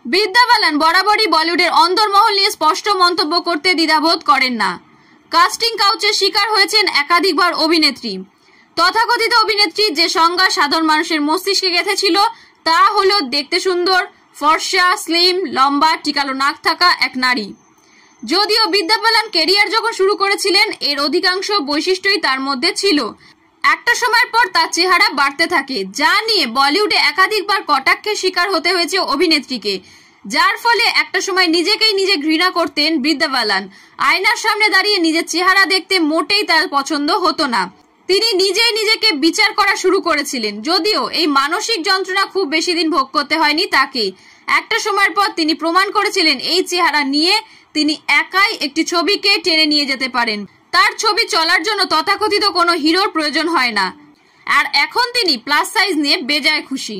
বিদ্যা বালান বরাবরই বলিউডের অন্তর্মহল নিয়ে স্পষ্ট মন্তব্য করতে দ্বিধাবোধ করেন না। কাস্টিং কাউচের শিকার হয়েছেন একাধিকবার অভিনেত্রী। তথাকথিত অভিনেত্রী যে সংজ্ঞা সাধারণ মানুষের মস্তিষ্কে গেঁথেছিল তা হলো দেখতে সুন্দর, ফর্সা, স্লিম, লম্বা, টিকালো নাক থাকা এক নারী। যদিও বিদ্যা বালান কেরিয়ার যখন শুরু করেছিলেন এর অধিকাংশ বৈশিষ্ট্যই তার মধ্যে ছিল। একটা সময়ের পর তার চেহারা বাড়তে থাকে, যা নিয়ে বলিউডে একাধিকবার কটাক্ষের শিকার হতে হয়েছে অভিনেত্রীকে, যার ফলে একটা সময় নিজেকেই নিজে ঘৃণা করতেন বিদ্যা বালান। আয়নার সামনে দাঁড়িয়ে নিজের চেহারা দেখতে মোটেই তার পছন্দ হতো না। তিনি নিজেই নিজেকে বিচার করা শুরু করেছিলেন। যদিও এই মানসিক যন্ত্রণা খুব বেশি দিন ভোগ করতে হয়নি তাকে। একটা সময়ের পর তিনি প্রমাণ করেছিলেন এই চেহারা নিয়ে তিনি একাই একটি ছবিকে টেনে নিয়ে যেতে পারেন। তার ছবি চলার জন্য তথাকথিত কোনো হিরোর প্রয়োজন হয় না। আর এখন তিনি প্লাস সাইজ নিয়ে বেজায় খুশি।